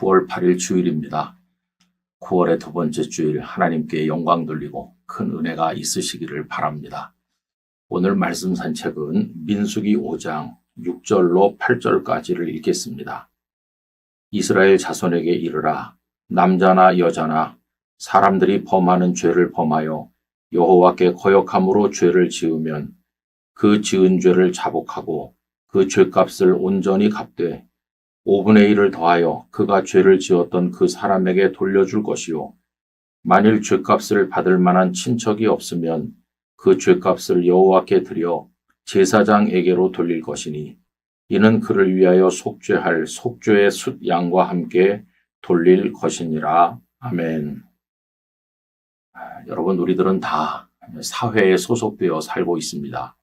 9월 8일 주일입니다. 9월의 두 번째 주일 하나님께 영광 돌리고 큰 은혜가 있으시기를 바랍니다. 오늘 말씀 산책은 민수기 5장 6절로 8절까지를 읽겠습니다. 이스라엘 자손에게 이르라. 남자나 여자나 사람들이 범하는 죄를 범하여 여호와께 거역함으로 죄를 지으면 그 지은 죄를 자복하고 그 죄값을 온전히 갚되 5분의 1을 더하여 그가 죄를 지었던 그 사람에게 돌려줄 것이요. 만일 죄값을 받을 만한 친척이 없으면 그 죄값을 여호와께 드려 제사장에게로 돌릴 것이니 이는 그를 위하여 속죄할 속죄의 숫 양과 함께 돌릴 것이니라. 아멘. 여러분, 우리들은 다 사회에 소속되어 살고 있습니다.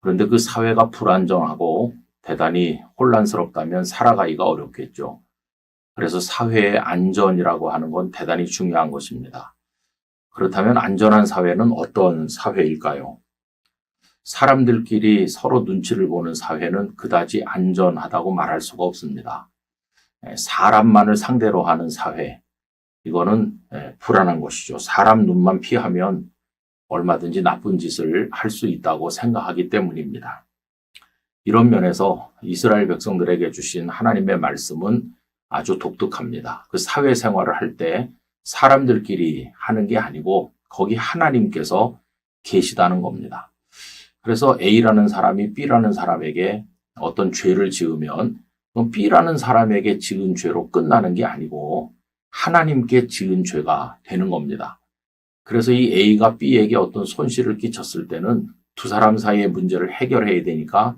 그런데 그 사회가 불안정하고 대단히 혼란스럽다면 살아가기가 어렵겠죠. 그래서 사회의 안전이라고 하는 건 대단히 중요한 것입니다. 그렇다면 안전한 사회는 어떤 사회일까요? 사람들끼리 서로 눈치를 보는 사회는 그다지 안전하다고 말할 수가 없습니다. 사람만을 상대로 하는 사회, 이거는 불안한 것이죠. 사람 눈만 피하면 얼마든지 나쁜 짓을 할 수 있다고 생각하기 때문입니다. 이런 면에서 이스라엘 백성들에게 주신 하나님의 말씀은 아주 독특합니다. 그 사회생활을 할 때 사람들끼리 하는 게 아니고 거기 하나님께서 계시다는 겁니다. 그래서 A라는 사람이 B라는 사람에게 어떤 죄를 지으면 B라는 사람에게 지은 죄로 끝나는 게 아니고 하나님께 지은 죄가 되는 겁니다. 그래서 이 A가 B에게 어떤 손실을 끼쳤을 때는 두 사람 사이의 문제를 해결해야 되니까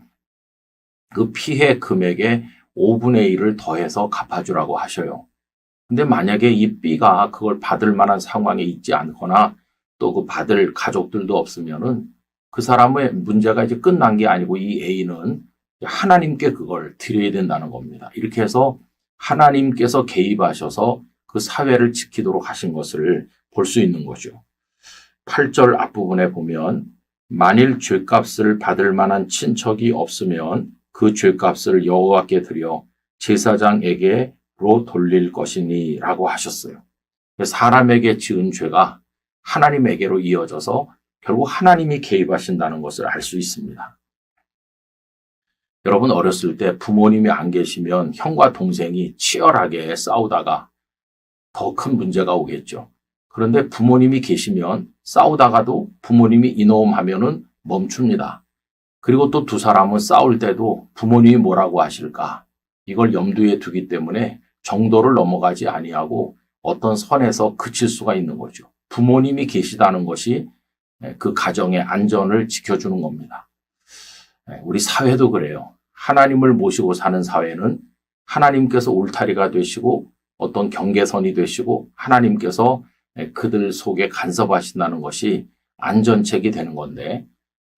그 피해 금액의 5분의 1을 더해서 갚아주라고 하셔요. 근데 만약에 이 B가 그걸 받을 만한 상황에 있지 않거나 또 그 받을 가족들도 없으면은 그 사람의 문제가 이제 끝난 게 아니고 이 A는 하나님께 그걸 드려야 된다는 겁니다. 이렇게 해서 하나님께서 개입하셔서 그 사회를 지키도록 하신 것을 볼 수 있는 거죠. 8절 앞부분에 보면 만일 죄값을 받을 만한 친척이 없으면 그 죄값을 여호와께 드려 제사장에게로 돌릴 것이니 라고 하셨어요. 사람에게 지은 죄가 하나님에게로 이어져서 결국 하나님이 개입하신다는 것을 알 수 있습니다. 여러분, 어렸을 때 부모님이 안 계시면 형과 동생이 치열하게 싸우다가 더 큰 문제가 오겠죠. 그런데 부모님이 계시면 싸우다가도 부모님이 이놈 하면은 멈춥니다. 그리고 또 두 사람은 싸울 때도 부모님이 뭐라고 하실까? 이걸 염두에 두기 때문에 정도를 넘어가지 아니하고 어떤 선에서 그칠 수가 있는 거죠. 부모님이 계시다는 것이 그 가정의 안전을 지켜주는 겁니다. 우리 사회도 그래요. 하나님을 모시고 사는 사회는 하나님께서 울타리가 되시고 어떤 경계선이 되시고 하나님께서 그들 속에 간섭하신다는 것이 안전책이 되는 건데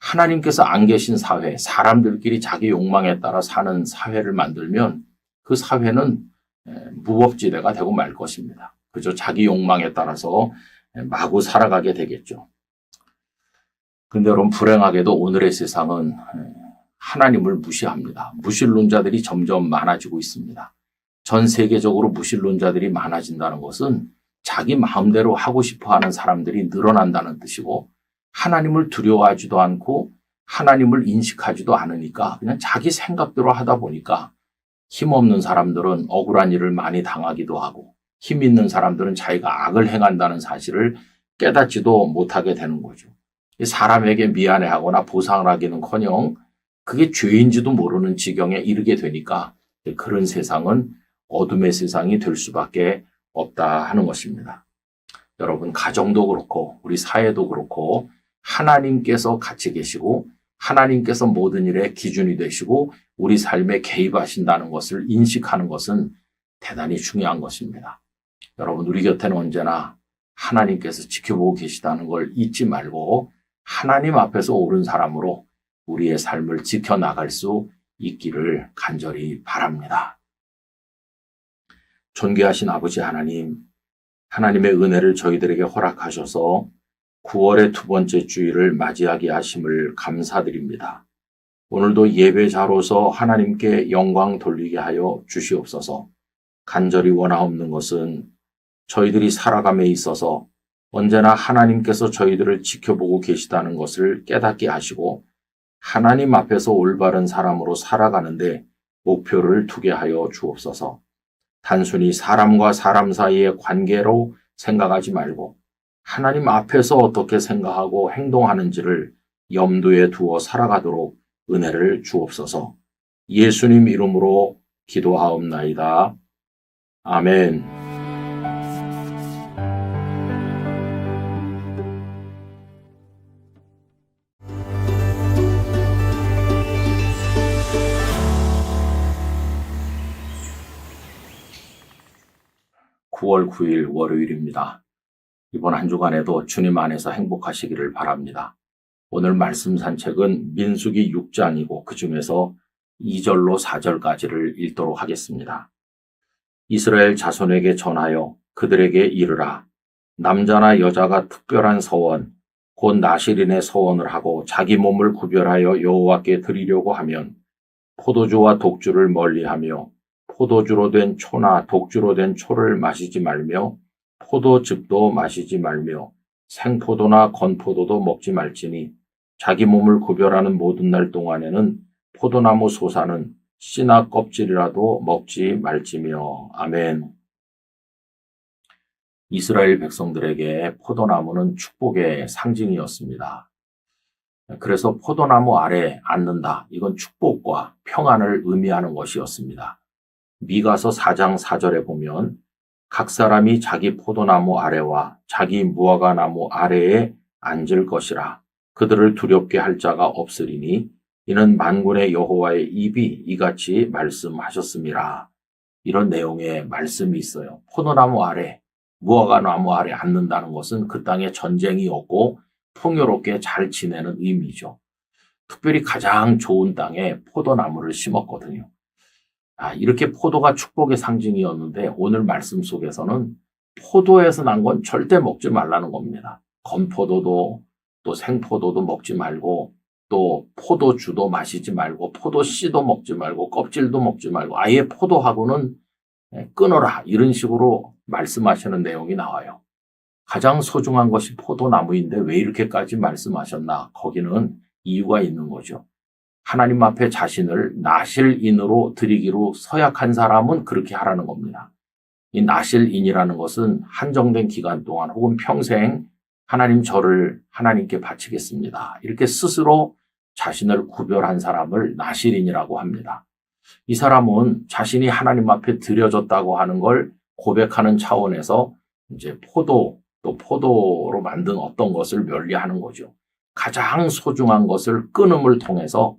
하나님께서 안 계신 사회, 사람들끼리 자기 욕망에 따라 사는 사회를 만들면 그 사회는 무법지대가 되고 말 것입니다. 그저 자기 욕망에 따라서 마구 살아가게 되겠죠. 그런데 여러분, 불행하게도 오늘의 세상은 하나님을 무시합니다. 무신론자들이 점점 많아지고 있습니다. 전 세계적으로 무신론자들이 많아진다는 것은 자기 마음대로 하고 싶어하는 사람들이 늘어난다는 뜻이고 하나님을 두려워하지도 않고 하나님을 인식하지도 않으니까 그냥 자기 생각대로 하다 보니까 힘없는 사람들은 억울한 일을 많이 당하기도 하고 힘 있는 사람들은 자기가 악을 행한다는 사실을 깨닫지도 못하게 되는 거죠. 사람에게 미안해하거나 보상을 하기는커녕 그게 죄인지도 모르는 지경에 이르게 되니까 그런 세상은 어둠의 세상이 될 수밖에 없다 하는 것입니다. 여러분, 가정도 그렇고 우리 사회도 그렇고 하나님께서 같이 계시고 하나님께서 모든 일의 기준이 되시고 우리 삶에 개입하신다는 것을 인식하는 것은 대단히 중요한 것입니다. 여러분, 우리 곁에는 언제나 하나님께서 지켜보고 계시다는 걸 잊지 말고 하나님 앞에서 옳은 사람으로 우리의 삶을 지켜나갈 수 있기를 간절히 바랍니다. 존귀하신 아버지 하나님, 하나님의 은혜를 저희들에게 허락하셔서 9월의 두 번째 주일을 맞이하게 하심을 감사드립니다. 오늘도 예배자로서 하나님께 영광 돌리게 하여 주시옵소서. 간절히 원하옵는 것은 저희들이 살아감에 있어서 언제나 하나님께서 저희들을 지켜보고 계시다는 것을 깨닫게 하시고 하나님 앞에서 올바른 사람으로 살아가는데 목표를 두게 하여 주옵소서. 단순히 사람과 사람 사이의 관계로 생각하지 말고 하나님 앞에서 어떻게 생각하고 행동하는지를 염두에 두어 살아가도록 은혜를 주옵소서. 예수님 이름으로 기도하옵나이다. 아멘. 9월 9일 월요일입니다. 이번 한 주간에도 주님 안에서 행복하시기를 바랍니다. 오늘 말씀 산책은 민수기 6장이고 그 중에서 2절로 4절까지를 읽도록 하겠습니다. 이스라엘 자손에게 전하여 그들에게 이르라. 남자나 여자가 특별한 서원, 곧 나실인의 서원을 하고 자기 몸을 구별하여 여호와께 드리려고 하면 포도주와 독주를 멀리하며 포도주로 된 초나 독주로 된 초를 마시지 말며 포도즙도 마시지 말며 생포도나 건포도도 먹지 말지니 자기 몸을 구별하는 모든 날 동안에는 포도나무 소사는 씨나 껍질이라도 먹지 말지며. 아멘. 이스라엘 백성들에게 포도나무는 축복의 상징이었습니다. 그래서 포도나무 아래 앉는다. 이건 축복과 평안을 의미하는 것이었습니다. 미가서 4장 4절에 보면 각 사람이 자기 포도나무 아래와 자기 무화과 나무 아래에 앉을 것이라. 그들을 두렵게 할 자가 없으리니 이는 만군의 여호와의 입이 이같이 말씀하셨음이라. 이런 내용의 말씀이 있어요. 포도나무 아래, 무화과 나무 아래 앉는다는 것은 그 땅에 전쟁이 없고 풍요롭게 잘 지내는 의미죠. 특별히 가장 좋은 땅에 포도나무를 심었거든요. 이렇게 포도가 축복의 상징이었는데 오늘 말씀 속에서는 포도에서 난 건 절대 먹지 말라는 겁니다. 건포도도 또 생포도도 먹지 말고 또 포도주도 마시지 말고 포도씨도 먹지 말고 껍질도 먹지 말고 아예 포도하고는 끊어라, 이런 식으로 말씀하시는 내용이 나와요. 가장 소중한 것이 포도나무인데 왜 이렇게까지 말씀하셨나? 거기는 이유가 있는 거죠. 하나님 앞에 자신을 나실인으로 드리기로 서약한 사람은 그렇게 하라는 겁니다. 이 나실인이라는 것은 한정된 기간 동안 혹은 평생 하나님 저를 하나님께 바치겠습니다. 이렇게 스스로 자신을 구별한 사람을 나실인이라고 합니다. 이 사람은 자신이 하나님 앞에 드려졌다고 하는 걸 고백하는 차원에서 이제 포도, 또 포도로 만든 어떤 것을 멸리하는 거죠. 가장 소중한 것을 끊음을 통해서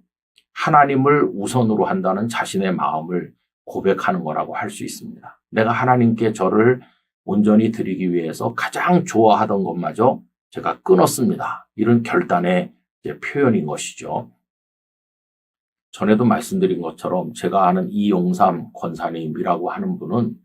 하나님을 우선으로 한다는 자신의 마음을 고백하는 거라고 할 수 있습니다. 내가 하나님께 저를 온전히 드리기 위해서 가장 좋아하던 것마저 제가 끊었습니다. 이런 결단의 표현인 것이죠. 전에도 말씀드린 것처럼 제가 아는 이용삼 권사님이라고 하는 분은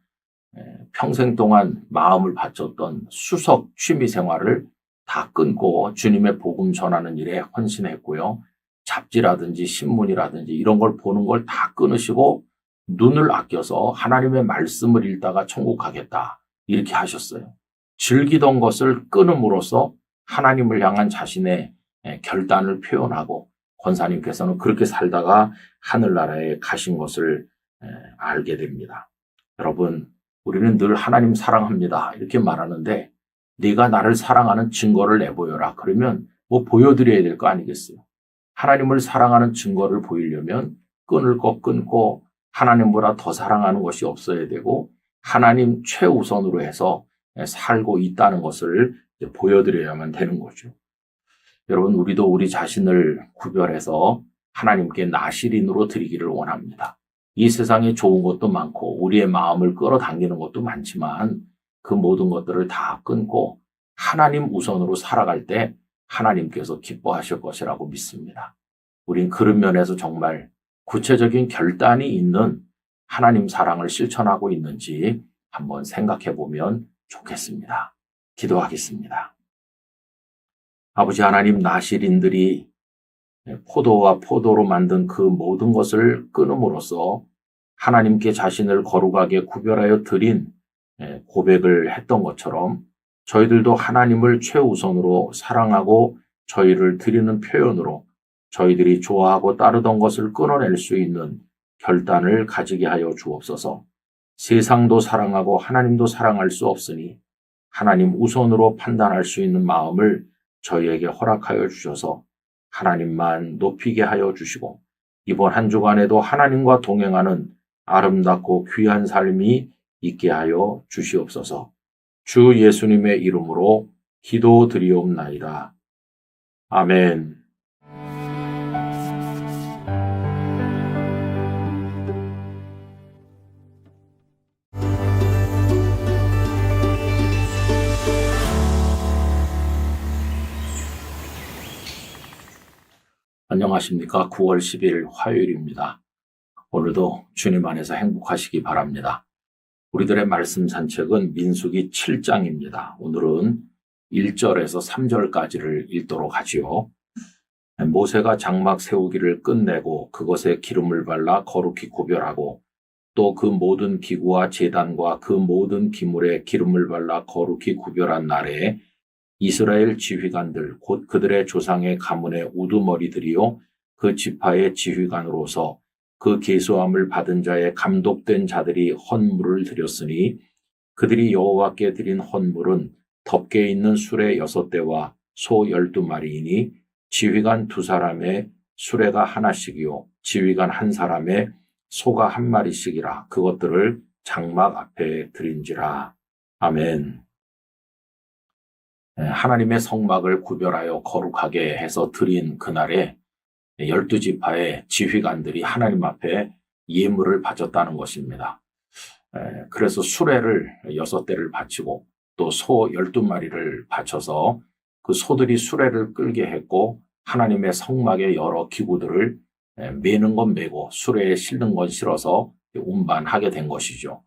평생 동안 마음을 바쳤던 수석 취미 생활을 다 끊고 주님의 복음 전하는 일에 헌신했고요. 잡지라든지 신문이라든지 이런 걸 보는 걸 다 끊으시고 눈을 아껴서 하나님의 말씀을 읽다가 천국 가겠다, 이렇게 하셨어요. 즐기던 것을 끊음으로써 하나님을 향한 자신의 결단을 표현하고 권사님께서는 그렇게 살다가 하늘나라에 가신 것을 알게 됩니다. 여러분, 우리는 늘 하나님 사랑합니다 이렇게 말하는데 네가 나를 사랑하는 증거를 내보여라. 그러면 뭐 보여드려야 될 거 아니겠어요? 하나님을 사랑하는 증거를 보이려면 끊을 것 끊고 하나님보다 더 사랑하는 것이 없어야 되고 하나님 최우선으로 해서 살고 있다는 것을 보여드려야만 되는 거죠. 여러분, 우리도 우리 자신을 구별해서 하나님께 나실인으로 드리기를 원합니다. 이 세상에 좋은 것도 많고 우리의 마음을 끌어당기는 것도 많지만 그 모든 것들을 다 끊고 하나님 우선으로 살아갈 때 하나님께서 기뻐하실 것이라고 믿습니다. 우린 그런 면에서 정말 구체적인 결단이 있는 하나님 사랑을 실천하고 있는지 한번 생각해 보면 좋겠습니다. 기도하겠습니다. 아버지 하나님, 나실인들이 포도와 포도로 만든 그 모든 것을 끊음으로써 하나님께 자신을 거룩하게 구별하여 드린 고백을 했던 것처럼 저희들도 하나님을 최우선으로 사랑하고 저희를 드리는 표현으로 저희들이 좋아하고 따르던 것을 끊어낼 수 있는 결단을 가지게 하여 주옵소서. 세상도 사랑하고 하나님도 사랑할 수 없으니 하나님 우선으로 판단할 수 있는 마음을 저희에게 허락하여 주셔서 하나님만 높이게 하여 주시고 이번 한 주간에도 하나님과 동행하는 아름답고 귀한 삶이 있게 하여 주시옵소서. 주 예수님의 이름으로 기도드리옵나이다. 아멘. 안녕하십니까. 9월 10일 화요일입니다. 오늘도 주님 안에서 행복하시기 바랍니다. 우리들의 말씀 산책은 민수기 7장입니다. 오늘은 1절에서 3절까지를 읽도록 하지요. 모세가 장막 세우기를 끝내고 그것에 기름을 발라 거룩히 구별하고 또 그 모든 기구와 제단과 그 모든 기물에 기름을 발라 거룩히 구별한 날에 이스라엘 지휘관들 곧 그들의 조상의 가문의 우두머리들이요 그 지파의 지휘관으로서 그 계수함을 받은 자의 감독된 자들이 헌물을 드렸으니 그들이 여호와께 드린 헌물은 덮개 있는 수레 6대와 소 12마리이니 지휘관 2사람의 수레가 하나씩이요 지휘관 1사람의 소가 1마리씩이라 그것들을 장막 앞에 드린지라. 아멘. 하나님의 성막을 구별하여 거룩하게 해서 드린 그날에 12지파의 지휘관들이 하나님 앞에 예물을 바쳤다는 것입니다. 그래서 수레를 6대를 바치고 또 소 12마리를 바쳐서 그 소들이 수레를 끌게 했고 하나님의 성막의 여러 기구들을 매는 건 매고 수레에 실는 건 실어서 운반하게 된 것이죠.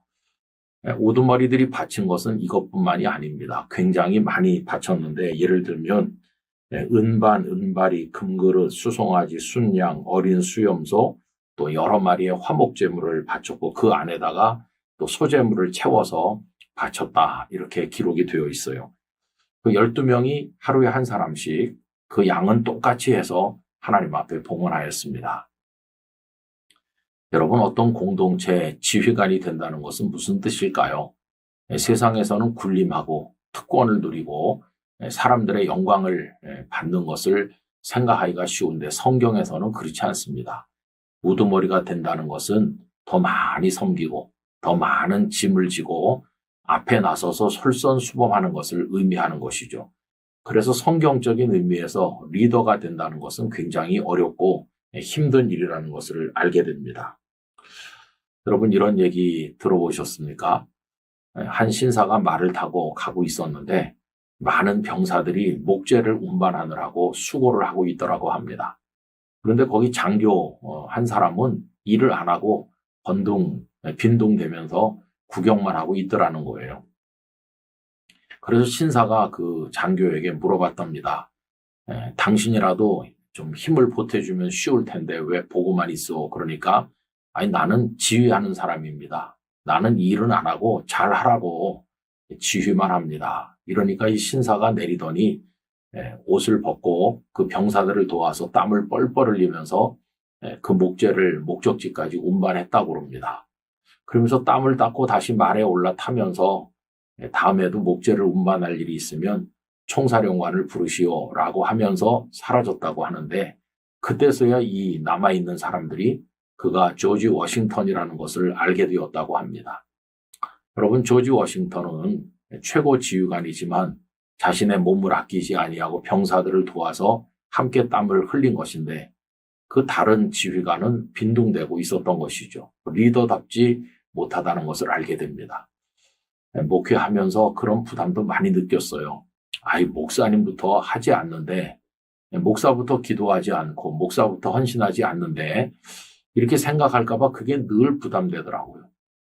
우두머리들이 바친 것은 이것뿐만이 아닙니다. 굉장히 많이 바쳤는데 예를 들면 은반, 은발이, 금그릇, 수송아지, 순양, 어린 수염소, 또 여러 마리의 화목제물을 바쳤고 그 안에다가 또 소제물을 채워서 바쳤다. 이렇게 기록이 되어 있어요. 그 12명이 하루에 한 사람씩 그 양은 똑같이 해서 하나님 앞에 봉헌하였습니다. 여러분, 어떤 공동체 지휘관이 된다는 것은 무슨 뜻일까요? 세상에서는 군림하고 특권을 누리고 사람들의 영광을 받는 것을 생각하기가 쉬운데 성경에서는 그렇지 않습니다. 우두머리가 된다는 것은 더 많이 섬기고 더 많은 짐을 지고 앞에 나서서 솔선수범하는 것을 의미하는 것이죠. 그래서 성경적인 의미에서 리더가 된다는 것은 굉장히 어렵고 힘든 일이라는 것을 알게 됩니다. 여러분, 이런 얘기 들어보셨습니까? 한 신사가 말을 타고 가고 있었는데 많은 병사들이 목재를 운반하느라고 수고를 하고 있더라고 합니다. 그런데 거기 장교 한 사람은 일을 안 하고 빈둥대면서 구경만 하고 있더라는 거예요. 그래서 신사가 그 장교에게 물어봤답니다. 당신이라도 좀 힘을 보태주면 쉬울 텐데 왜 보고만 있어? 그러니까 아니 나는 지휘하는 사람입니다. 나는 일은 안 하고 잘 하라고 지휘만 합니다. 이러니까 이 신사가 내리더니 옷을 벗고 그 병사들을 도와서 땀을 뻘뻘 흘리면서 그 목재를 목적지까지 운반했다고 그럽니다. 그러면서 땀을 닦고 다시 말에 올라타면서 다음에도 목재를 운반할 일이 있으면 총사령관을 부르시오라고 하면서 사라졌다고 하는데 그때서야 이 남아있는 사람들이 그가 조지 워싱턴이라는 것을 알게 되었다고 합니다. 여러분, 조지 워싱턴은 최고 지휘관이지만 자신의 몸을 아끼지 아니하고 병사들을 도와서 함께 땀을 흘린 것인데 그 다른 지휘관은 빈둥대고 있었던 것이죠. 리더답지 못하다는 것을 알게 됩니다. 목회하면서 그런 부담도 많이 느꼈어요. 목사님부터 하지 않는데, 목사부터 기도하지 않고, 목사부터 헌신하지 않는데, 이렇게 생각할까봐 그게 늘 부담되더라고요.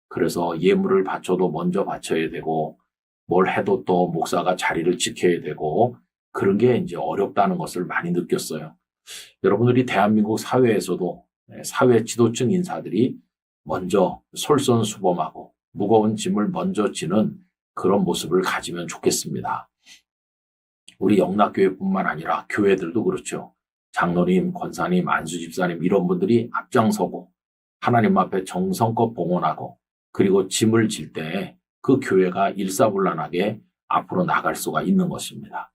그래서 예물을 바쳐도 먼저 바쳐야 되고, 뭘 해도 또 목사가 자리를 지켜야 되고, 그런 게 이제 어렵다는 것을 많이 느꼈어요. 여러분들이 대한민국 사회에서도 사회 지도층 인사들이 먼저 솔선수범하고 무거운 짐을 먼저 지는 그런 모습을 가지면 좋겠습니다. 우리 영락교회뿐만 아니라 교회들도 그렇죠. 장로님, 권사님, 안수집사님 이런 분들이 앞장서고 하나님 앞에 정성껏 봉헌하고 그리고 짐을 질 때 그 교회가 일사불란하게 앞으로 나갈 수가 있는 것입니다.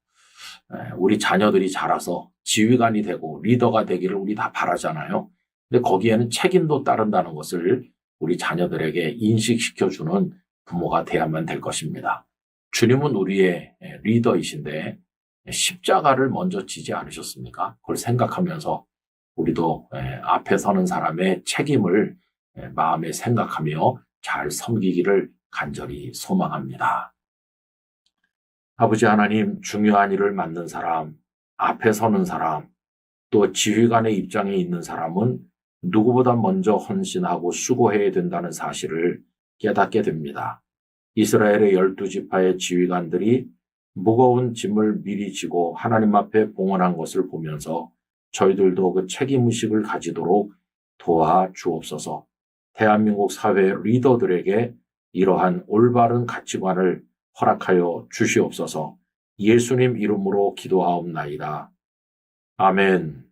우리 자녀들이 자라서 지휘관이 되고 리더가 되기를 우리 다 바라잖아요. 근데 거기에는 책임도 따른다는 것을 우리 자녀들에게 인식시켜주는 부모가 돼야만 될 것입니다. 주님은 우리의 리더이신데 십자가를 먼저 지지 않으셨습니까? 그걸 생각하면서 우리도 앞에 서는 사람의 책임을 마음에 생각하며 잘 섬기기를 간절히 소망합니다. 아버지 하나님, 중요한 일을 맡는 사람, 앞에 서는 사람, 또 지휘관의 입장에 있는 사람은 누구보다 먼저 헌신하고 수고해야 된다는 사실을 깨닫게 됩니다. 이스라엘의 12지파의 지휘관들이 무거운 짐을 미리 지고 하나님 앞에 봉헌한 것을 보면서 저희들도 그 책임의식을 가지도록 도와주옵소서. 대한민국 사회 리더들에게 이러한 올바른 가치관을 허락하여 주시옵소서. 예수님 이름으로 기도하옵나이다. 아멘.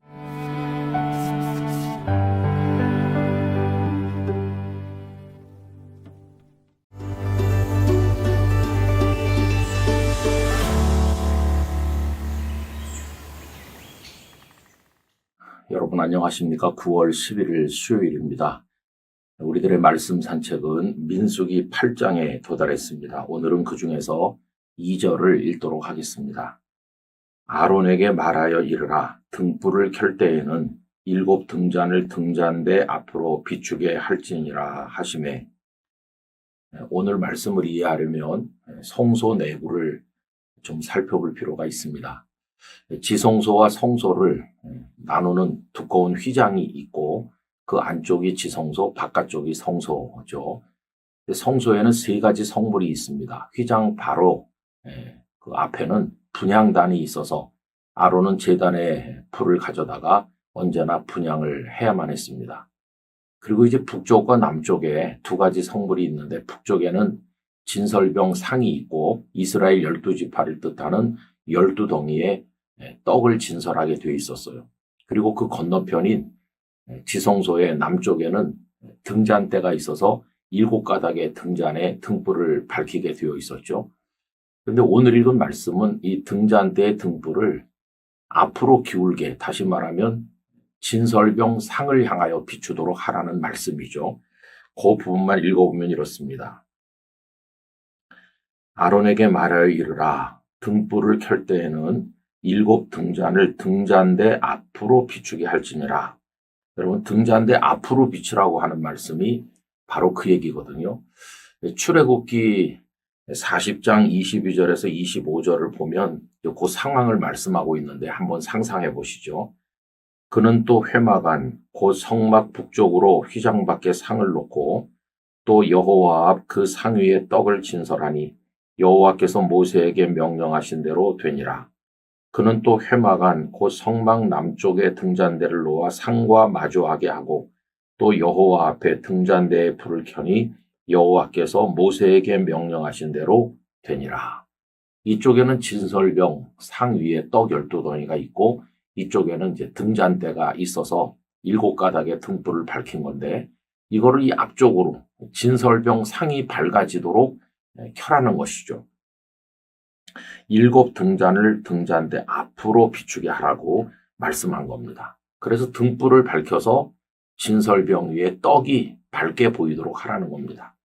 여러분 안녕하십니까? 9월 11일 수요일입니다. 우리들의 말씀 산책은 민수기 8장에 도달했습니다. 오늘은 그 중에서 2절을 읽도록 하겠습니다. 아론에게 말하여 이르라. 등불을 켤 때에는 7 등잔을 등잔대 앞으로 비추게 할지니라 하시매. 오늘 말씀을 이해하려면 성소 내부를 좀 살펴볼 필요가 있습니다. 지성소와 성소를 나누는 두꺼운 휘장이 있고 그 안쪽이 지성소, 바깥쪽이 성소죠. 성소에는 3가지 성물이 있습니다. 휘장 바로 그 앞에는 분향단이 있어서 아론은 제단에 불을 가져다가 언제나 분향을 해야만 했습니다. 그리고 이제 북쪽과 남쪽에 2가지 성물이 있는데 북쪽에는 진설병 상이 있고 이스라엘 12지파를 뜻하는 12덩이의 떡을 진설하게 되어 있었어요. 그리고 그 건너편인 지성소의 남쪽에는 등잔대가 있어서 7가닥의 등잔에 등불을 밝히게 되어 있었죠. 그런데 오늘 읽은 말씀은 이 등잔대의 등불을 앞으로 기울게, 다시 말하면 진설병 상을 향하여 비추도록 하라는 말씀이죠. 그 부분만 읽어보면 이렇습니다. 아론에게 말하여 이르라. 등불을 켤 때에는 7 등잔을 등잔대 앞으로 비추게 할지니라. 여러분, 등잔대 앞으로 비추라고 하는 말씀이 바로 그 얘기거든요. 출애굽기 40장 22절에서 25절을 보면 그 상황을 말씀하고 있는데 한번 상상해 보시죠. 그는 또 회막 곧 성막 북쪽으로 휘장 밖에 상을 놓고 또 여호와 앞 그 상 위에 떡을 진설하니 여호와께서 모세에게 명령하신 대로 되니라. 그는 또 회막 곧 성막 남쪽에 등잔대를 놓아 상과 마주하게 하고 또 여호와 앞에 등잔대에 불을 켜니 여호와께서 모세에게 명령하신 대로 되니라. 이쪽에는 진설병 상 위에 떡 12덩이가 있고 이쪽에는 이제 등잔대가 있어서 7가닥의 등불을 밝힌 건데 이거를 이 앞쪽으로 진설병 상이 밝아지도록 켜라는 것이죠. 7 등잔을 등잔대 앞으로 비추게 하라고 말씀한 겁니다. 그래서 등불을 밝혀서 진설병 위에 떡이 밝게 보이도록 하라는 겁니다.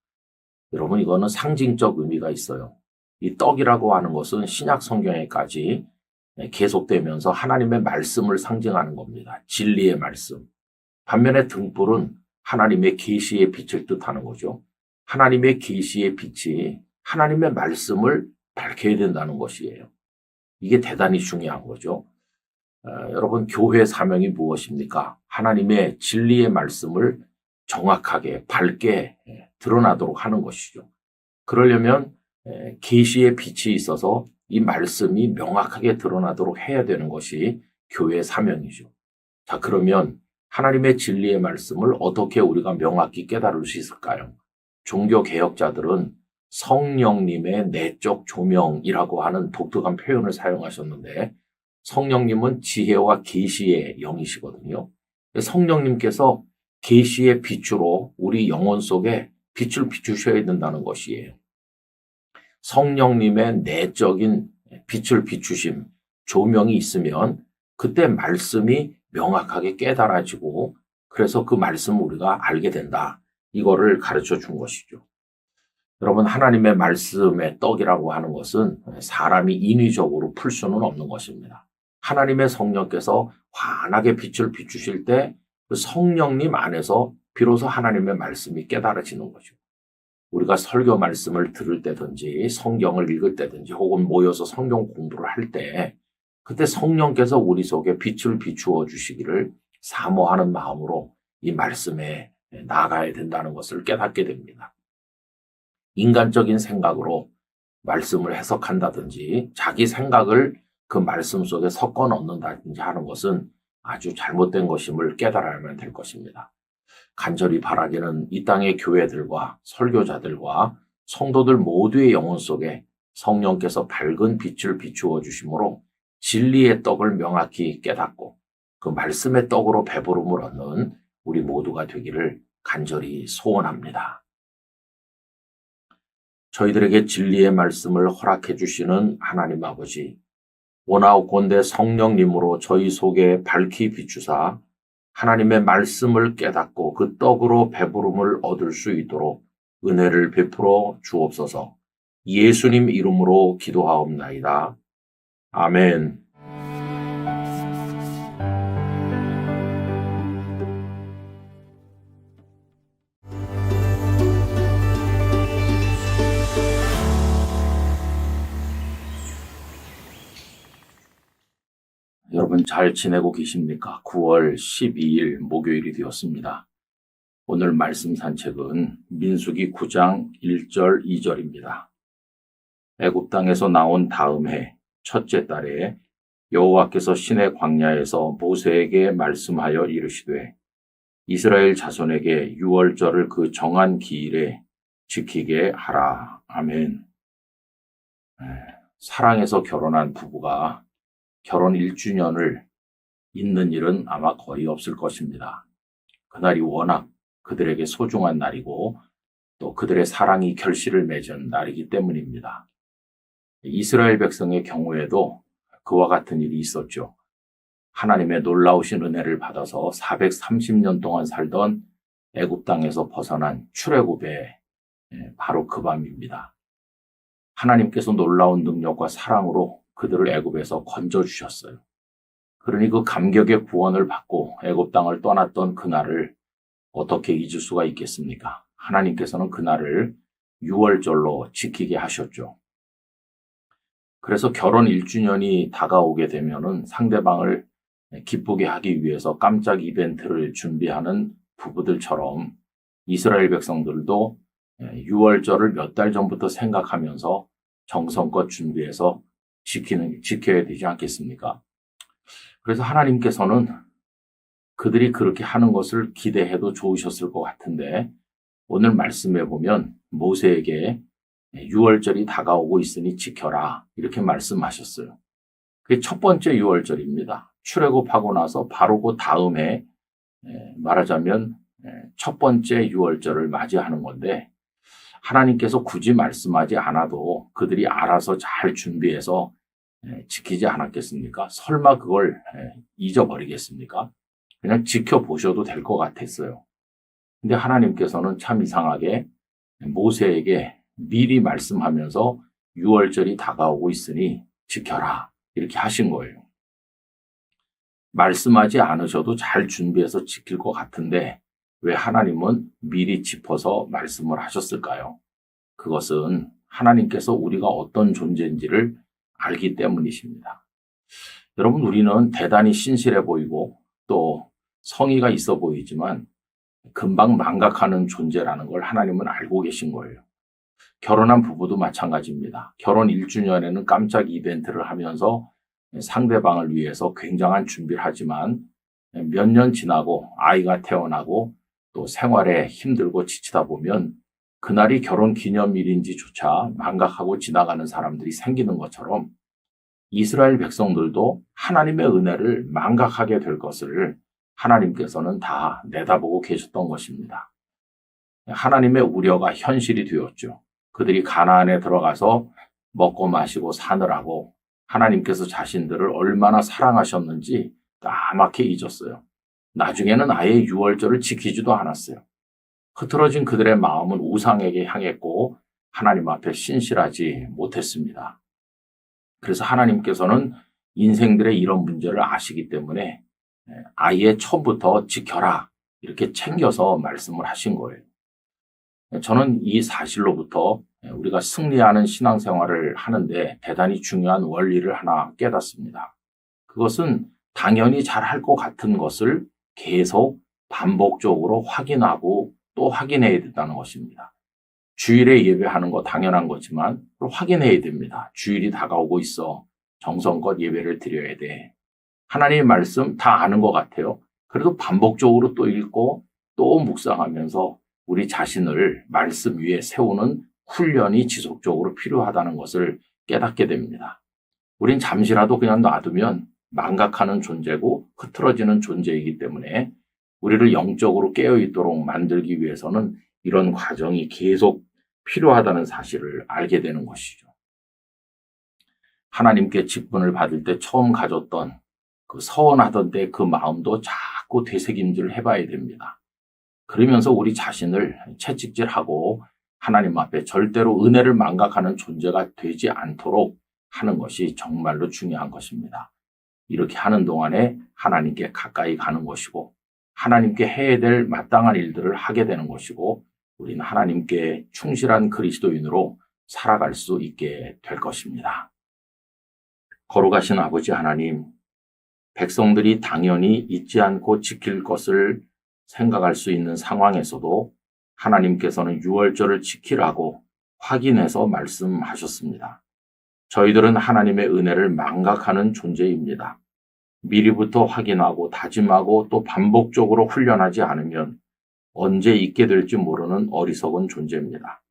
여러분, 이거는 상징적 의미가 있어요. 이 떡이라고 하는 것은 신약 성경에까지 계속되면서 하나님의 말씀을 상징하는 겁니다. 진리의 말씀. 반면에 등불은 하나님의 계시의 빛을 뜻하는 거죠. 하나님의 계시의 빛이 하나님의 말씀을 밝혀야 된다는 것이에요. 이게 대단히 중요한 거죠. 여러분, 교회 사명이 무엇입니까? 하나님의 진리의 말씀을 정확하게 밝게 드러나도록 하는 것이죠. 그러려면 계시의 빛이 있어서 이 말씀이 명확하게 드러나도록 해야 되는 것이 교회의 사명이죠. 자, 그러면 하나님의 진리의 말씀을 어떻게 우리가 명확히 깨달을 수 있을까요? 종교 개혁자들은 성령님의 내적 조명이라고 하는 독특한 표현을 사용하셨는데, 성령님은 지혜와 계시의 영이시거든요. 성령님께서 계시의 빛으로 우리 영혼 속에 빛을 비추셔야 된다는 것이에요. 성령님의 내적인 빛을 비추심, 조명이 있으면 그때 말씀이 명확하게 깨달아지고, 그래서 그 말씀을 우리가 알게 된다. 이거를 가르쳐 준 것이죠. 여러분, 하나님의 말씀의 떡이라고 하는 것은 사람이 인위적으로 풀 수는 없는 것입니다. 하나님의 성령께서 환하게 빛을 비추실 때 그 성령님 안에서 비로소 하나님의 말씀이 깨달아지는 거죠. 우리가 설교 말씀을 들을 때든지 성경을 읽을 때든지 혹은 모여서 성경 공부를 할 때 그때 성령께서 우리 속에 빛을 비추어 주시기를 사모하는 마음으로 이 말씀에 나아가야 된다는 것을 깨닫게 됩니다. 인간적인 생각으로 말씀을 해석한다든지 자기 생각을 그 말씀 속에 섞어 넣는다든지 하는 것은 아주 잘못된 것임을 깨달아야만 될 것입니다. 간절히 바라기는 이 땅의 교회들과 설교자들과 성도들 모두의 영혼 속에 성령께서 밝은 빛을 비추어 주심으로 진리의 떡을 명확히 깨닫고 그 말씀의 떡으로 배부름을 얻는 우리 모두가 되기를 간절히 소원합니다. 저희들에게 진리의 말씀을 허락해 주시는 하나님 아버지, 원하옵건대 성령님으로 저희 속에 밝히 비추사 하나님의 말씀을 깨닫고 그 떡으로 배부름을 얻을 수 있도록 은혜를 베풀어 주옵소서. 예수님 이름으로 기도하옵나이다. 아멘. 여러분 잘 지내고 계십니까? 9월 12일 목요일이 되었습니다. 오늘 말씀 산책은 민수기 9장 1절 2절입니다. 애굽 땅에서 나온 다음 해 첫째 달에 여호와께서 시내 광야에서 모세에게 말씀하여 이르시되 이스라엘 자손에게 유월절을 그 정한 기일에 지키게 하라. 아멘. 사랑해서 결혼한 부부가 결혼 1주년을 잇는 일은 아마 거의 없을 것입니다. 그날이 워낙 그들에게 소중한 날이고 또 그들의 사랑이 결실을 맺은 날이기 때문입니다. 이스라엘 백성의 경우에도 그와 같은 일이 있었죠. 하나님의 놀라우신 은혜를 받아서 430년 동안 살던 애굽 땅에서 벗어난 출애굽의 바로 그 밤입니다. 하나님께서 놀라운 능력과 사랑으로 그들을 애굽에서 건져주셨어요. 그러니 그 감격의 구원을 받고 애굽 땅을 떠났던 그날을 어떻게 잊을 수가 있겠습니까? 하나님께서는 그날을 유월절로 지키게 하셨죠. 그래서 결혼 1주년이 다가오게 되면은 상대방을 기쁘게 하기 위해서 깜짝 이벤트를 준비하는 부부들처럼 이스라엘 백성들도 유월절을 몇 달 전부터 생각하면서 정성껏 준비해서 지켜야 되지 않겠습니까? 그래서 하나님께서는 그들이 그렇게 하는 것을 기대해도 좋으셨을 것 같은데 오늘 말씀해 보면 모세에게 유월절이 다가오고 있으니 지켜라 이렇게 말씀하셨어요. 그게 첫 번째 유월절입니다. 출애굽하고 나서 바로 그 다음에 말하자면 첫 번째 유월절을 맞이하는 건데 하나님께서 굳이 말씀하지 않아도 그들이 알아서 잘 준비해서 지키지 않았겠습니까? 설마 그걸 잊어버리겠습니까? 그냥 지켜보셔도 될 것 같았어요. 근데 하나님께서는 참 이상하게 모세에게 미리 말씀하면서 유월절이 다가오고 있으니 지켜라 이렇게 하신 거예요. 말씀하지 않으셔도 잘 준비해서 지킬 것 같은데 왜 하나님은 미리 짚어서 말씀을 하셨을까요? 그것은 하나님께서 우리가 어떤 존재인지를 알기 때문이십니다. 여러분, 우리는 대단히 신실해 보이고 또 성의가 있어 보이지만 금방 망각하는 존재라는 걸 하나님은 알고 계신 거예요. 결혼한 부부도 마찬가지입니다. 결혼 1주년에는 깜짝 이벤트를 하면서 상대방을 위해서 굉장한 준비를 하지만 몇 년 지나고 아이가 태어나고 또 생활에 힘들고 지치다 보면 그날이 결혼 기념일인지조차 망각하고 지나가는 사람들이 생기는 것처럼 이스라엘 백성들도 하나님의 은혜를 망각하게 될 것을 하나님께서는 다 내다보고 계셨던 것입니다. 하나님의 우려가 현실이 되었죠. 그들이 가나안에 들어가서 먹고 마시고 사느라고 하나님께서 자신들을 얼마나 사랑하셨는지 까맣게 잊었어요. 나중에는 아예 유월절을 지키지도 않았어요. 흐트러진 그들의 마음은 우상에게 향했고 하나님 앞에 신실하지 못했습니다. 그래서 하나님께서는 인생들의 이런 문제를 아시기 때문에 아예 처음부터 지켜라 이렇게 챙겨서 말씀을 하신 거예요. 저는 이 사실로부터 우리가 승리하는 신앙생활을 하는데 대단히 중요한 원리를 하나 깨닫습니다. 그것은 당연히 잘할 것 같은 것을 계속 반복적으로 확인하고 또 확인해야 된다는 것입니다. 주일에 예배하는 거 당연한 거지만 확인해야 됩니다. 주일이 다가오고 있어. 정성껏 예배를 드려야 돼. 하나님의 말씀 다 아는 것 같아요. 그래도 반복적으로 또 읽고 또 묵상하면서 우리 자신을 말씀 위에 세우는 훈련이 지속적으로 필요하다는 것을 깨닫게 됩니다. 우린 잠시라도 그냥 놔두면 망각하는 존재고 흐트러지는 존재이기 때문에 우리를 영적으로 깨어있도록 만들기 위해서는 이런 과정이 계속 필요하다는 사실을 알게 되는 것이죠. 하나님께 직분을 받을 때 처음 가졌던 그 서원하던 때 그 마음도 자꾸 되새김질 해봐야 됩니다. 그러면서 우리 자신을 채찍질하고 하나님 앞에 절대로 은혜를 망각하는 존재가 되지 않도록 하는 것이 정말로 중요한 것입니다. 이렇게 하는 동안에 하나님께 가까이 가는 것이고 하나님께 해야 될 마땅한 일들을 하게 되는 것이고 우리는 하나님께 충실한 그리스도인으로 살아갈 수 있게 될 것입니다. 거룩하신 아버지 하나님, 백성들이 당연히 잊지 않고 지킬 것을 생각할 수 있는 상황에서도 하나님께서는 유월절을 지키라고 확인해서 말씀하셨습니다. 저희들은 하나님의 은혜를 망각하는 존재입니다. 미리부터 확인하고 다짐하고 또 반복적으로 훈련하지 않으면 언제 잊게 될지 모르는 어리석은 존재입니다.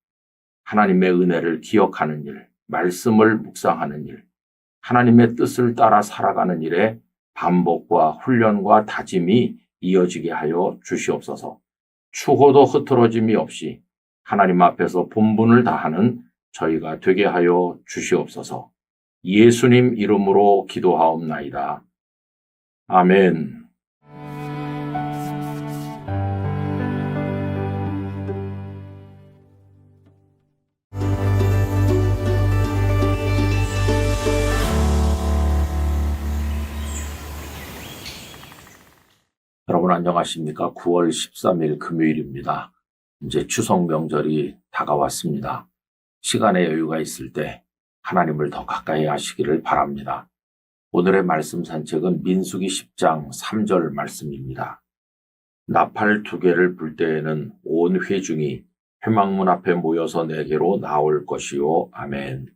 하나님의 은혜를 기억하는 일, 말씀을 묵상하는 일, 하나님의 뜻을 따라 살아가는 일에 반복과 훈련과 다짐이 이어지게 하여 주시옵소서. 추호도 흐트러짐이 없이 하나님 앞에서 본분을 다하는 저희가 되게 하여 주시옵소서. 예수님 이름으로 기도하옵나이다. 아멘. 여러분 안녕하십니까? 9월 13일 금요일입니다. 이제 추석 명절이 다가왔습니다. 시간의 여유가 있을 때 하나님을 더 가까이 하시기를 바랍니다. 오늘의 말씀 산책은 민수기 10장 3절 말씀입니다. 나팔 2개를 불 때에는 온 회중이 회막문 앞에 모여서 내게로 나올 것이요. 아멘.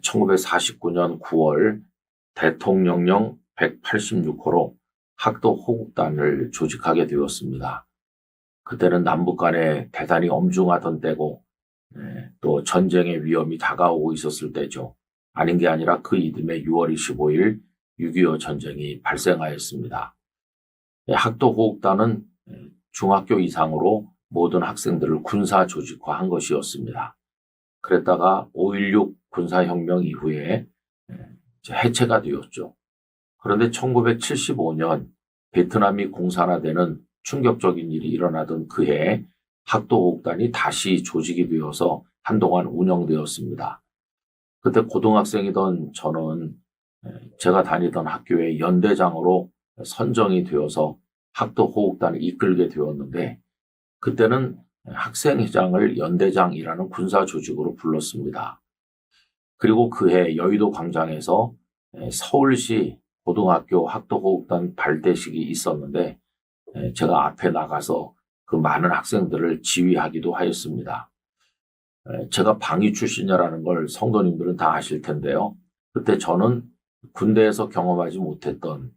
1949년 9월 대통령령 186호로 학도 호국단을 조직하게 되었습니다. 그때는 남북 간에 대단히 엄중하던 때고 또 전쟁의 위험이 다가오고 있었을 때죠. 아닌 게 아니라 그 이듬해 6월 25일 6.25 전쟁이 발생하였습니다. 학도 호국단은 중학교 이상으로 모든 학생들을 군사 조직화한 것이었습니다. 그랬다가 5.16 군사혁명 이후에 해체가 되었죠. 그런데 1975년 베트남이 공산화되는 충격적인 일이 일어나던 그해 학도호국단이 다시 조직이 되어서 한동안 운영되었습니다. 그때 고등학생이던 저는 제가 다니던 학교의 연대장으로 선정이 되어서 학도호국단을 이끌게 되었는데 그때는 학생회장을 연대장이라는 군사조직으로 불렀습니다. 그리고 그해 여의도 광장에서 서울시 고등학교 학도호국단 발대식이 있었는데 제가 앞에 나가서 그 많은 학생들을 지휘하기도 하였습니다. 제가 방위 출신이라는 걸 성도님들은 다 아실 텐데요. 그때 저는 군대에서 경험하지 못했던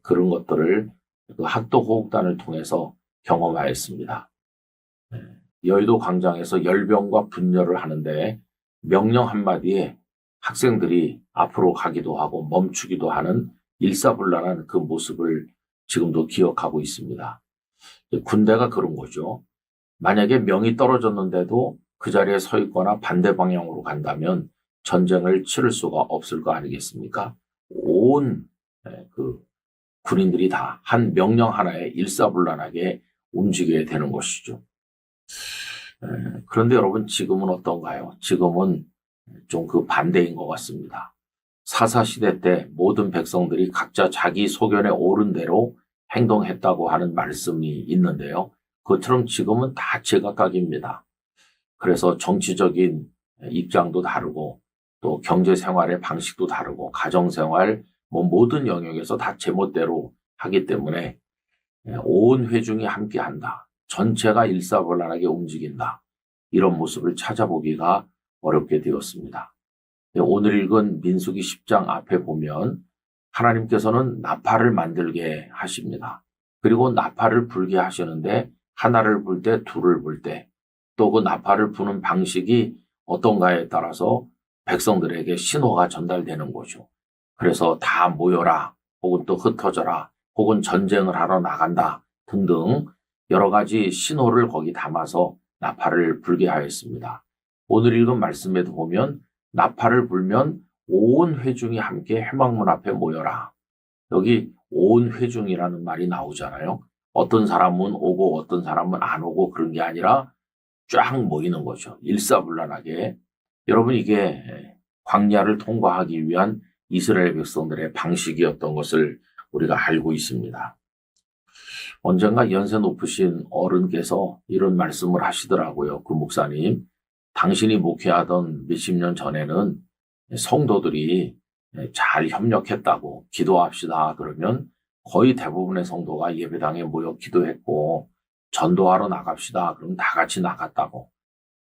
그런 것들을 그 학도호흡단을 통해서 경험하였습니다. 여의도 광장에서 열병과 분열을 하는데 명령 한마디에 학생들이 앞으로 가기도 하고 멈추기도 하는 일사불란한 그 모습을 지금도 기억하고 있습니다. 군대가 그런 거죠. 만약에 명이 떨어졌는데도 그 자리에 서 있거나 반대 방향으로 간다면 전쟁을 치를 수가 없을 거 아니겠습니까? 온 그 군인들이 다 한 명령 하나에 일사불란하게 움직여야 되는 것이죠. 그런데 여러분 지금은 어떤가요? 지금은 좀 그 반대인 것 같습니다. 사사시대 때 모든 백성들이 각자 자기 소견에 옳은 대로 행동했다고 하는 말씀이 있는데요. 그것처럼 지금은 다 제각각입니다. 그래서 정치적인 입장도 다르고 또 경제생활의 방식도 다르고 가정생활 모든 영역에서 다 제멋대로 하기 때문에 온 회중이 함께한다. 전체가 일사불란하게 움직인다. 이런 모습을 찾아보기가 어렵게 되었습니다. 오늘 읽은 민수기 10장 앞에 보면 하나님께서는 나팔을 만들게 하십니다. 그리고 나팔을 불게 하시는데 하나를 불 때, 둘을 불 때, 또 그 나팔을 부는 방식이 어떤가에 따라서 백성들에게 신호가 전달되는 거죠. 그래서 다 모여라, 혹은 또 흩어져라, 혹은 전쟁을 하러 나간다 등등 여러 가지 신호를 거기 담아서 나팔을 불게 하였습니다. 오늘 읽은 말씀에도 보면 나팔을 불면 온 회중이 함께 회막문 앞에 모여라. 여기 온 회중이라는 말이 나오잖아요. 어떤 사람은 오고 어떤 사람은 안 오고 그런 게 아니라 쫙 모이는 거죠. 일사불란하게. 여러분 이게 광야를 통과하기 위한 이스라엘 백성들의 방식이었던 것을 우리가 알고 있습니다. 언젠가 연세 높으신 어른께서 이런 말씀을 하시더라고요. 그 목사님, 당신이 목회하던 몇십 년 전에는 성도들이 잘 협력했다고 기도합시다 그러면 거의 대부분의 성도가 예배당에 모여 기도했고 전도하러 나갑시다 그럼 다 같이 나갔다고.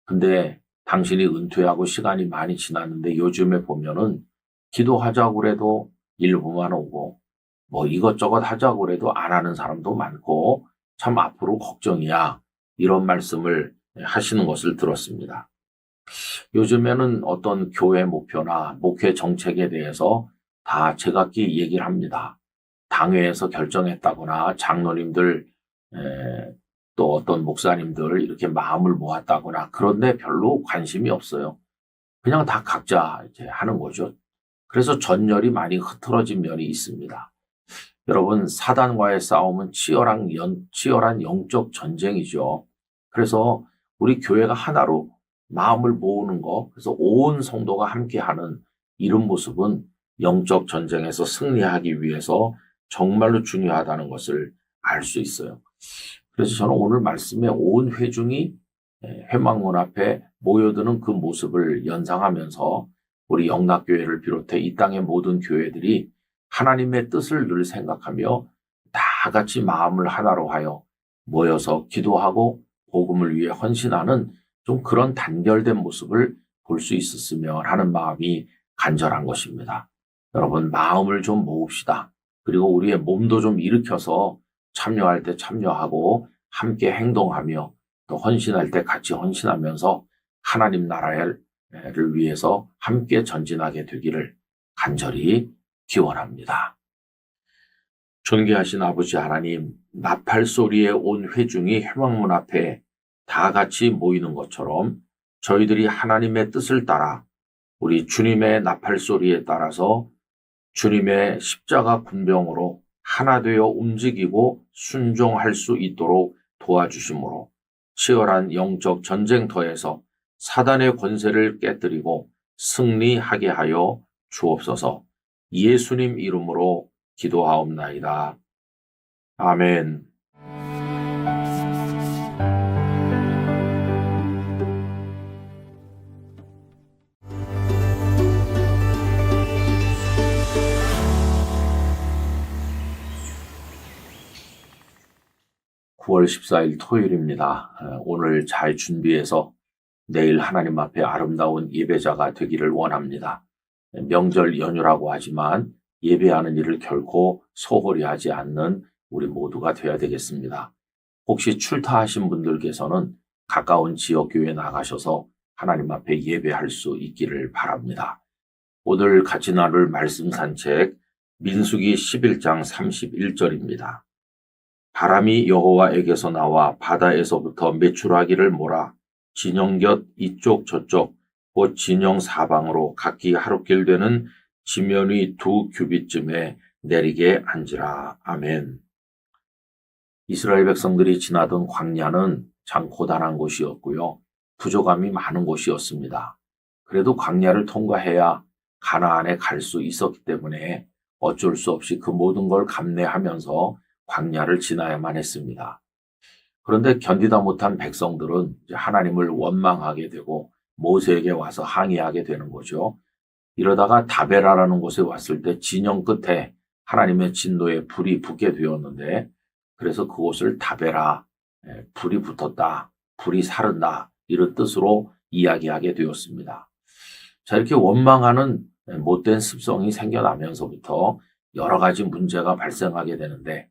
근데 당신이 은퇴하고 시간이 많이 지났는데 요즘에 보면은 기도하자고 그래도 일부만 오고 뭐 이것저것 하자고 그래도 안 하는 사람도 많고 참 앞으로 걱정이야. 이런 말씀을 하시는 것을 들었습니다. 요즘에는 어떤 교회 목표나 목회 정책에 대해서 다 제각기 얘기를 합니다. 당회에서 결정했다거나 장로님들 또 어떤 목사님들 이렇게 마음을 모았다거나 그런데 별로 관심이 없어요. 그냥 다 각자 이제 하는 거죠. 그래서 전열이 많이 흐트러진 면이 있습니다. 여러분 사단과의 싸움은 치열한 영적 전쟁이죠. 그래서 우리 교회가 하나로 마음을 모으는 거, 그래서 온 성도가 함께하는 이런 모습은 영적 전쟁에서 승리하기 위해서 정말로 중요하다는 것을 알 수 있어요. 그래서 저는 오늘 말씀에 온 회중이 회막문 앞에 모여드는 그 모습을 연상하면서 우리 영락교회를 비롯해 이 땅의 모든 교회들이 하나님의 뜻을 늘 생각하며 다 같이 마음을 하나로 하여 모여서 기도하고 복음을 위해 헌신하는 좀 그런 단결된 모습을 볼 수 있었으면 하는 마음이 간절한 것입니다. 여러분 마음을 좀 모읍시다. 그리고 우리의 몸도 좀 일으켜서 참여할 때 참여하고 함께 행동하며 또 헌신할 때 같이 헌신하면서 하나님 나라를 위해서 함께 전진하게 되기를 간절히 기원합니다. 존귀하신 아버지 하나님, 나팔 소리에 온 회중이 회막문 앞에 다 같이 모이는 것처럼 저희들이 하나님의 뜻을 따라 우리 주님의 나팔 소리에 따라서 주님의 십자가 군병으로 하나 되어 움직이고 순종할 수 있도록 도와주심으로 치열한 영적 전쟁터에서 사단의 권세를 깨뜨리고 승리하게 하여 주옵소서. 예수님 이름으로 기도하옵나이다. 아멘. (9월 14일) 토요일입니다. 오늘 잘 준비해서 내일 하나님 앞에 아름다운 예배자가 되기를 원합니다. 명절 연휴라고 하지만 예배하는 일을 결코 소홀히 하지 않는 우리 모두가 되어야 되겠습니다. 혹시 출타하신 분들께서는 가까운 지역교회에 나가셔서 하나님 앞에 예배할 수 있기를 바랍니다. 오늘 같이 나눌 말씀 산책 민수기 11장 31절입니다. 바람이 여호와에게서 나와 바다에서부터 메추라기를 몰아 진영 곁 이쪽 저쪽 곧 진영 사방으로 각기 하루길 되는 지면의 2규빗쯤에 내리게 한지라. 아멘. 이스라엘 백성들이 지나던 광야는 참 고단한 곳이었고요. 부족함이 많은 곳이었습니다. 그래도 광야를 통과해야 가나안에 갈 수 있었기 때문에 어쩔 수 없이 그 모든 걸 감내하면서 광야를 지나야만 했습니다. 그런데 견디다 못한 백성들은 하나님을 원망하게 되고 모세에게 와서 항의하게 되는 거죠. 이러다가 다베라라는 곳에 왔을 때 진영 끝에 하나님의 진노의 불이 붙게 되었는데 그래서 그곳을 다베라, 불이 붙었다, 불이 사른다 이런 뜻으로 이야기하게 되었습니다. 자, 이렇게 원망하는 못된 습성이 생겨나면서부터 여러 가지 문제가 발생하게 되는데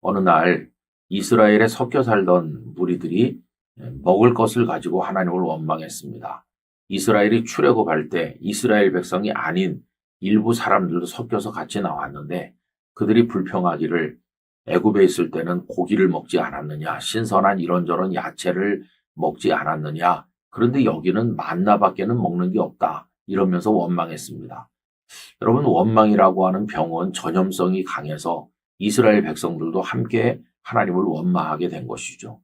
어느 날 이스라엘에 섞여 살던 무리들이 먹을 것을 가지고 하나님을 원망했습니다. 이스라엘이 출애굽할 때 이스라엘 백성이 아닌 일부 사람들도 섞여서 같이 나왔는데 그들이 불평하기를 애굽에 있을 때는 고기를 먹지 않았느냐, 신선한 이런저런 야채를 먹지 않았느냐, 그런데 여기는 만나밖에는 먹는 게 없다 이러면서 원망했습니다. 여러분, 원망이라고 하는 병은 전염성이 강해서 이스라엘 백성들도 함께 하나님을 원망하게 된 것이죠.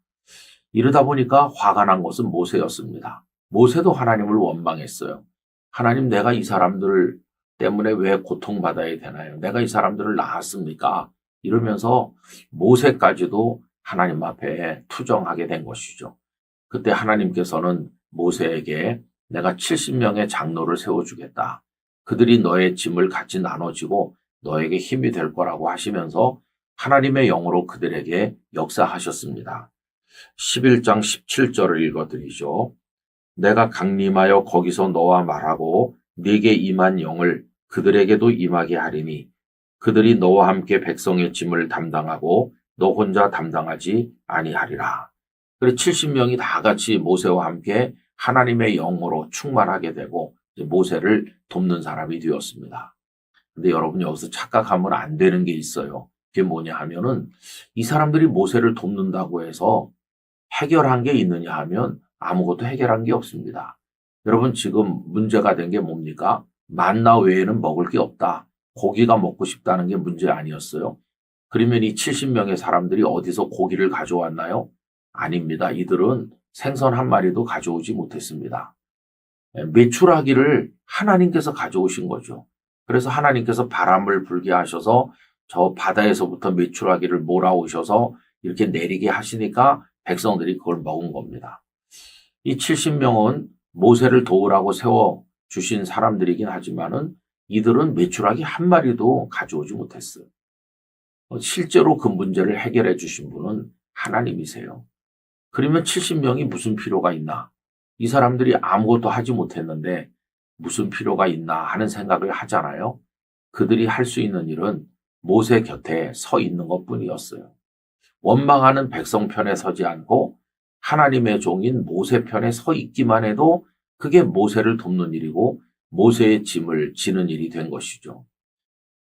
이러다 보니까 화가 난 것은 모세였습니다. 모세도 하나님을 원망했어요. 하나님, 내가 이 사람들 때문에 왜 고통받아야 되나요? 내가 이 사람들을 낳았습니까? 이러면서 모세까지도 하나님 앞에 투정하게 된 것이죠. 그때 하나님께서는 모세에게 내가 70명의 장로를 세워주겠다. 그들이 너의 짐을 같이 나눠지고 너에게 힘이 될 거라고 하시면서 하나님의 영으로 그들에게 역사하셨습니다. 11장 17절을 읽어드리죠. 내가 강림하여 거기서 너와 말하고 네게 임한 영을 그들에게도 임하게 하리니 그들이 너와 함께 백성의 짐을 담당하고 너 혼자 담당하지 아니하리라. 그래서 70명이 다 같이 모세와 함께 하나님의 영으로 충만하게 되고 모세를 돕는 사람이 되었습니다. 근데 여러분, 여기서 착각하면 안 되는 게 있어요. 그게 뭐냐 하면은 이 사람들이 모세를 돕는다고 해서 해결한 게 있느냐 하면 아무것도 해결한 게 없습니다. 여러분, 지금 문제가 된 게 뭡니까? 만나 외에는 먹을 게 없다. 고기가 먹고 싶다는 게 문제 아니었어요? 그러면 이 70명의 사람들이 어디서 고기를 가져왔나요? 아닙니다. 이들은 생선 한 마리도 가져오지 못했습니다. 메추라기를 하나님께서 가져오신 거죠. 그래서 하나님께서 바람을 불게 하셔서 저 바다에서부터 메추라기를 몰아오셔서 이렇게 내리게 하시니까 백성들이 그걸 먹은 겁니다. 이 70명은 모세를 도우라고 세워주신 사람들이긴 하지만은 이들은 메추라기 한 마리도 가져오지 못했어요. 실제로 그 문제를 해결해 주신 분은 하나님이세요. 그러면 70명이 무슨 필요가 있나? 이 사람들이 아무것도 하지 못했는데 무슨 필요가 있나 하는 생각을 하잖아요. 그들이 할 수 있는 일은 모세 곁에 서 있는 것뿐이었어요. 원망하는 백성 편에 서지 않고 하나님의 종인 모세 편에 서 있기만 해도 그게 모세를 돕는 일이고 모세의 짐을 지는 일이 된 것이죠.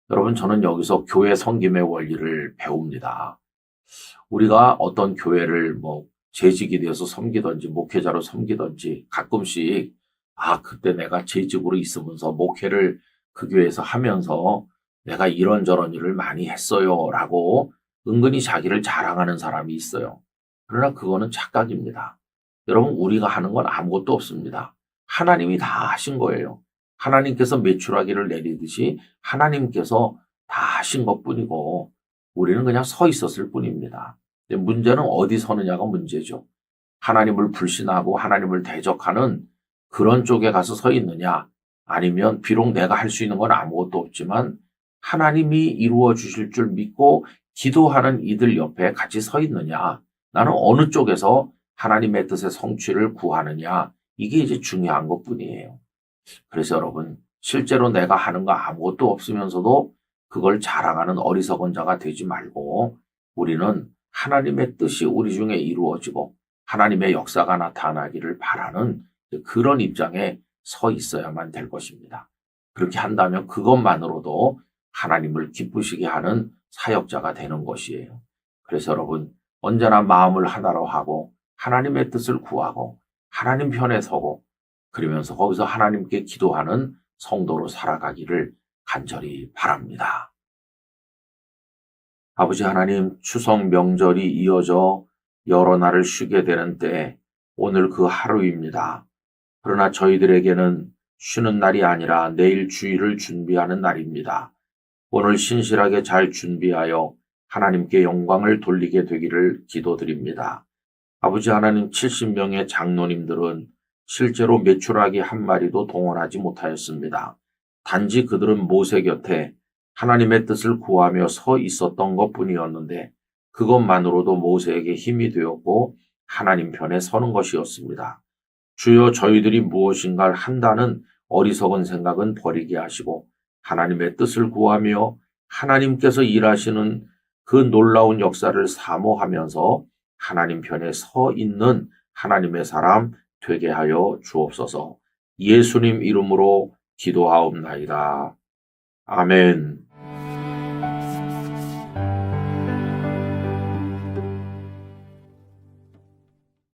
여러분, 저는 여기서 교회 섬김의 원리를 배웁니다. 우리가 어떤 교회를 재직이 되어서 섬기든지 목회자로 섬기든지 가끔씩 그때 내가 재직으로 있으면서 목회를 그 교회에서 하면서 내가 이런저런 일을 많이 했어요 라고 은근히 자기를 자랑하는 사람이 있어요. 그러나 그거는 착각입니다. 여러분, 우리가 하는 건 아무것도 없습니다. 하나님이 다 하신 거예요. 하나님께서 메추라기를 내리듯이 하나님께서 다 하신 것뿐이고 우리는 그냥 서 있었을 뿐입니다. 문제는 어디 서느냐가 문제죠. 하나님을 불신하고 하나님을 대적하는 그런 쪽에 가서 서 있느냐, 아니면 비록 내가 할 수 있는 건 아무것도 없지만 하나님이 이루어 주실 줄 믿고 기도하는 이들 옆에 같이 서 있느냐, 나는 어느 쪽에서 하나님의 뜻의 성취를 구하느냐, 이게 이제 중요한 것뿐이에요. 그래서 여러분, 실제로 내가 하는 거 아무것도 없으면서도 그걸 자랑하는 어리석은 자가 되지 말고 우리는 하나님의 뜻이 우리 중에 이루어지고 하나님의 역사가 나타나기를 바라는 그런 입장에 서 있어야만 될 것입니다. 그렇게 한다면 그것만으로도 하나님을 기쁘시게 하는 사역자가 되는 것이에요. 그래서 여러분, 언제나 마음을 하나로 하고 하나님의 뜻을 구하고 하나님 편에 서고 그러면서 거기서 하나님께 기도하는 성도로 살아가기를 간절히 바랍니다. 아버지 하나님, 추석 명절이 이어져 여러 날을 쉬게 되는 때에 오늘 그 하루입니다. 그러나 저희들에게는 쉬는 날이 아니라 내일 주일을 준비하는 날입니다. 오늘 신실하게 잘 준비하여 하나님께 영광을 돌리게 되기를 기도드립니다. 아버지 하나님, 70명의 장로님들은 실제로 메추라기 한 마리도 동원하지 못하였습니다. 단지 그들은 모세 곁에 하나님의 뜻을 구하며 서 있었던 것뿐이었는데 그것만으로도 모세에게 힘이 되었고 하나님 편에 서는 것이었습니다. 주여, 저희들이 무엇인가를 한다는 어리석은 생각은 버리게 하시고 하나님의 뜻을 구하며 하나님께서 일하시는 그 놀라운 역사를 사모하면서 하나님 편에 서 있는 하나님의 사람 되게 하여 주옵소서. 예수님 이름으로 기도하옵나이다. 아멘.